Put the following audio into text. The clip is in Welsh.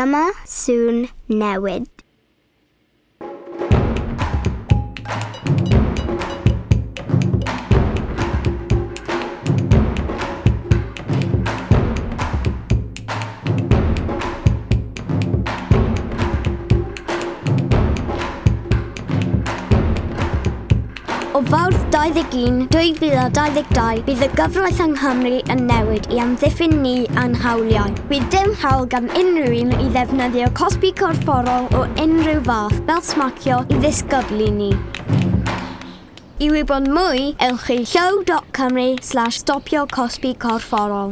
Dyma sŵn newid. O Fawrth 21/2022, bydd y gyfraith yng Nghymru yn newid I amddiffyn ni a'n hawliau. Bydd dim hawl gan unrhyw un I ddefnyddio cosbi corfforol o unrhyw fath fel smacio I ddisgyblu ni. I wybod mwy, ewch I llaw.cymru/stopio cosbi corfforol.